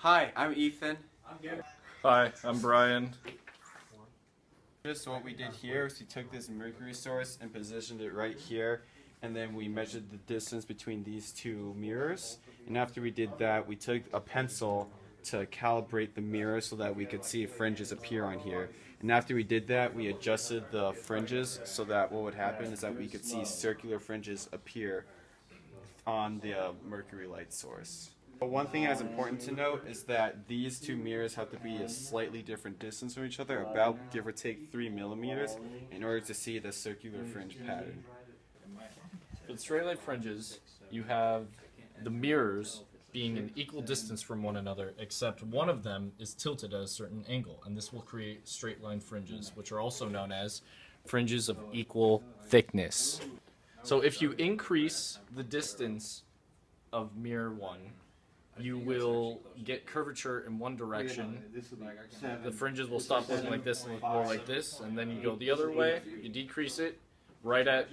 Hi, I'm Ethan. Hi, I'm Brian. So what we did here is we took this mercury source and positioned it right here, and then we measured the distance between these two mirrors. And after we did that, we took a pencil to calibrate the mirror so that we could see fringes appear on here. And after we did that, we adjusted the fringes so that what would happen is that we could see circular fringes appear on the mercury light source. But one thing that's important to note is that these two mirrors have to be a slightly different distance from each other, about give or take 3 millimeters, in order to see the circular fringe pattern. For the straight light fringes, you have the mirrors being an equal distance from one another, except one of them is tilted at a certain angle, and this will create straight line fringes, which are also known as fringes of equal thickness. So if you increase the distance of mirror 1, you will get curvature in one direction. The fringes will stop looking like this and look more like this, and then you go the other way, you decrease it right at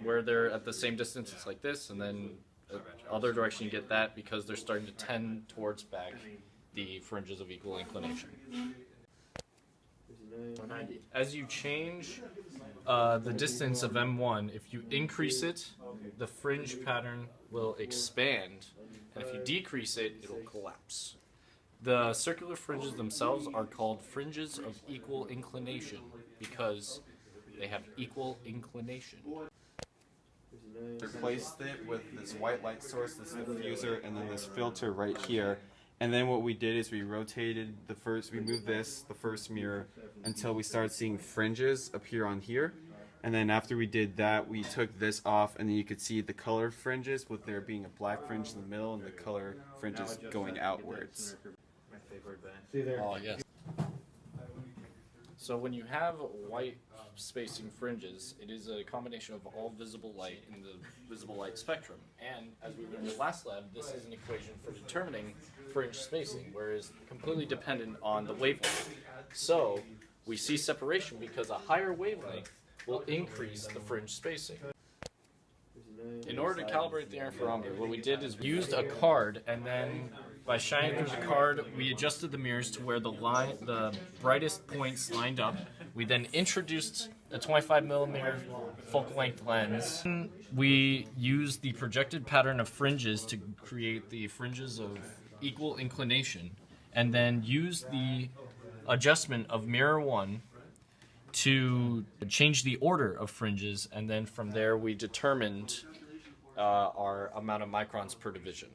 where they're at the same distance, it's like this, and then the other direction you get that because they're starting to tend towards back the fringes of equal inclination. As you change the distance of M1, if you increase it, the fringe pattern will expand, and if you decrease it, it will collapse. The circular fringes themselves are called fringes of equal inclination because they have equal inclination. Replaced it with this white light source, this diffuser, and then this filter right here. And then what we did is we rotated we moved the first mirror, until we started seeing fringes appear on here. And then after we did that, we took this off, and then you could see the color fringes, with there being a black fringe in the middle and the color fringes going outwards. Oh, yes. So when you have white spacing fringes, it is a combination of all visible light in the visible light spectrum. And as we learned in last lab, this is an equation for determining fringe spacing, whereas completely dependent on the wavelength. So we see separation because a higher wavelength will increase the fringe spacing. In order to calibrate the interferometer, what we did is we used a card, and then by shining through the card, we adjusted the mirrors to where the brightest points lined up. We then introduced a 25mm focal length lens. We used the projected pattern of fringes to create the fringes of equal inclination, and then used the adjustment of mirror 1 to change the order of fringes, and then from there we determined our amount of microns per division.